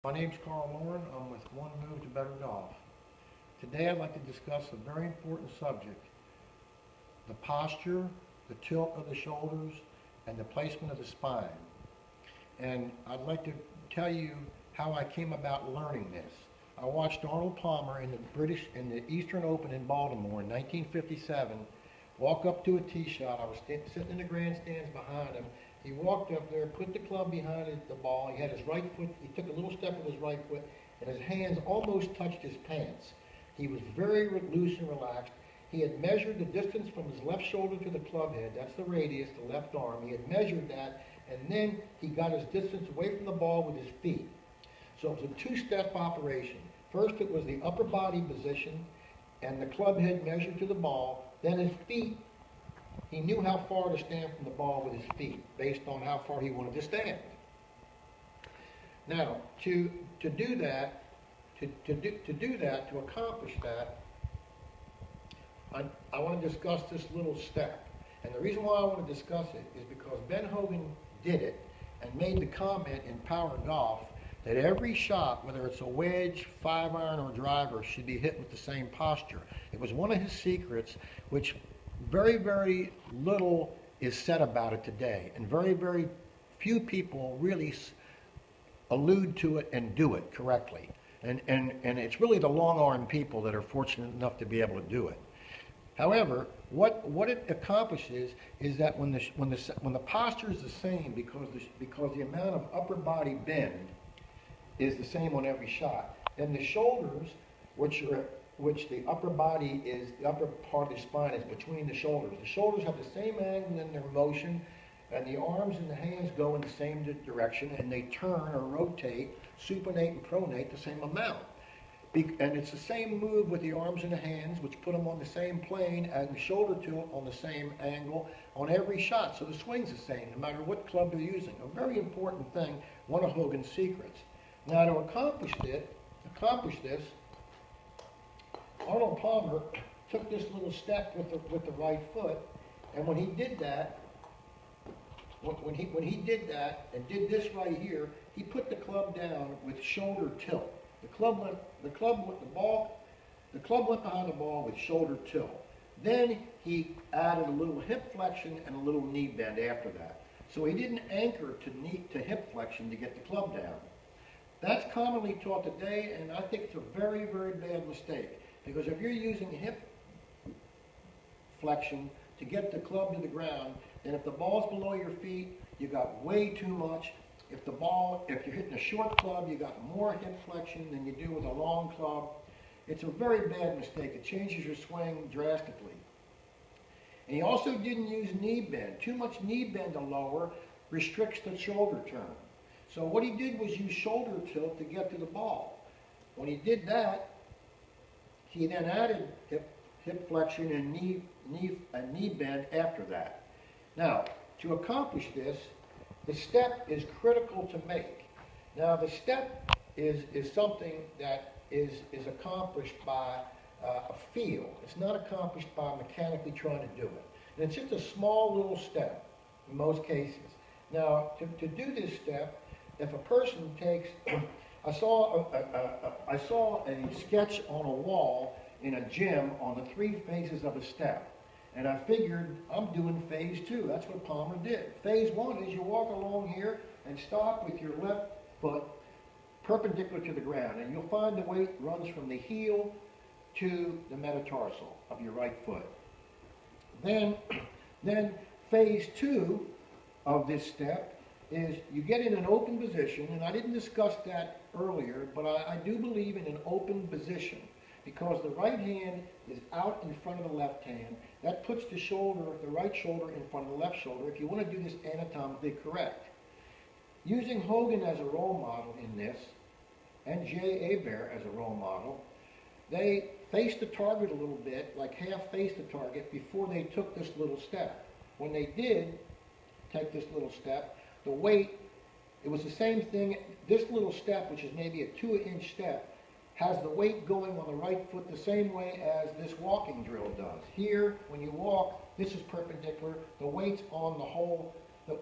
My name's Lohren. I'm with One Move to Better Golf. Today I'd like to discuss a very important subject: the posture, the tilt of the shoulders, and the placement of the spine. And I'd like to tell you how I came about learning this. I watched Arnold Palmer in the Eastern Open in Baltimore in 1957 walk up to a tee shot. I was sitting in the grandstands behind him. He walked up there, put the club behind the ball. He had his right foot, he took a little step with his right foot, and his hands almost touched his pants. He was very loose and relaxed. He had measured the distance from his left shoulder to the club head. That's the radius, the left arm. He had measured that, and then he got his distance away from the ball with his feet. So it was a two-step operation. First, it was the upper body position, and the club head measured to the ball. Then his feet, he knew how far to stand from the ball with his feet based on how far he wanted to stand. Now, to do that, to accomplish that, I want to discuss this little step. And the reason why I want to discuss it is because Ben Hogan did it and made the comment in Power Golf that every shot, whether it's a wedge, 5-iron, or driver, should be hit with the same posture. It was one of his secrets, which very, very little is said about it today, and very, very few people really allude to it and do it correctly. And it's really the long-arm people that are fortunate enough to be able to do it. However, what it accomplishes is that when the posture is the same, because the amount of upper body bend is the same on every shot, then the shoulders, which the upper body is, the upper part of the spine is between the shoulders. The shoulders have the same angle in their motion, and the arms and the hands go in the same direction, and they turn or rotate, supinate and pronate the same amount. And it's the same move with the arms and the hands, which put them on the same plane, and the shoulder tilt on the same angle on every shot. So the swing's the same, no matter what club they're using. A very important thing, one of Hogan's secrets. Now, to accomplish this, Arnold Palmer took this little step with the right foot, and when he did that, when he did that and did this right here, he put the club down with shoulder tilt. The club went behind the ball with shoulder tilt. Then he added a little hip flexion and a little knee bend after that. So he didn't anchor to hip flexion to get the club down. That's commonly taught today, and I think it's a very, very bad mistake. Because if you're using hip flexion to get the club to the ground, then if the ball's below your feet, you got way too much. If you're hitting a short club, you got more hip flexion than you do with a long club. It's a very bad mistake. It changes your swing drastically. And he also didn't use knee bend. Too much knee bend to lower restricts the shoulder turn. So what he did was use shoulder tilt to get to the ball. When he did that, he then added hip flexion and knee bend after that. Now, to accomplish this, the step is critical to make. Now, the step is something that is accomplished by a feel. It's not accomplished by mechanically trying to do it. And it's just a small little step in most cases. Now, to do this step, if a person takes, I saw a sketch on a wall in a gym on the 3 phases of a step. And I figured I'm doing phase 2. That's what Palmer did. Phase 1 is you walk along here and stop with your left foot perpendicular to the ground. And you'll find the weight runs from the heel to the metatarsal of your right foot. Then phase 2 of this step is you get in an open position, and I didn't discuss that earlier, but I do believe in an open position because the right hand is out in front of the left hand. That puts the right shoulder in front of the left shoulder if you want to do this anatomically correct. Using Hogan as a role model in this, and Jay Abair as a role model, they faced the target a little bit, like half faced the target, before they took this little step. When they did take this little step, the weight, it was the same thing. This little step, which is maybe a 2-inch step, has the weight going on the right foot the same way as this walking drill does. Here, when you walk, this is perpendicular. The weight's on the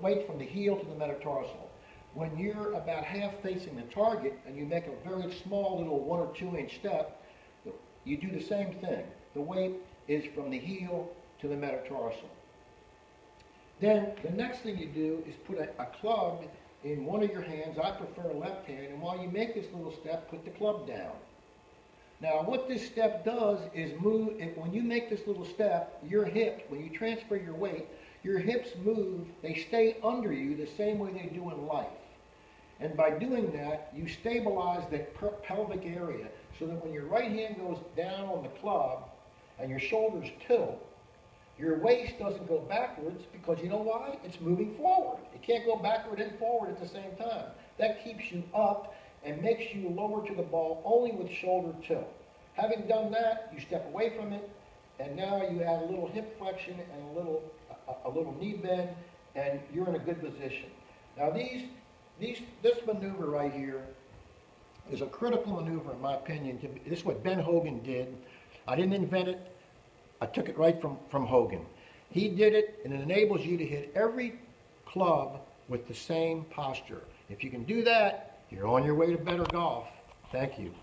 weight from the heel to the metatarsal. when you're about half facing the target and you make a very small little 1 or 2 inch step, you do the same thing. The weight is from the heel to the metatarsal. Then the next thing you do is put a club in one of your hands. I prefer left hand, and while you make this little step, put the club down. Now what this step does is move, when you make this little step, your hip, when you transfer your weight, your hips move, they stay under you the same way they do in life. And by doing that, you stabilize that pelvic area so that when your right hand goes down on the club and your shoulders tilt, your waist doesn't go backwards, because you know why? It's moving forward. It can't go backward and forward at the same time. That keeps you up and makes you lower to the ball only with shoulder tilt. Having done that, you step away from it, and now you add a little hip flexion and a little knee bend, and you're in a good position. Now this maneuver right here is a critical maneuver in my opinion. This is what Ben Hogan did. I didn't invent it. I took it right from Hogan. He did it, and it enables you to hit every club with the same posture. If you can do that, you're on your way to better golf. Thank you.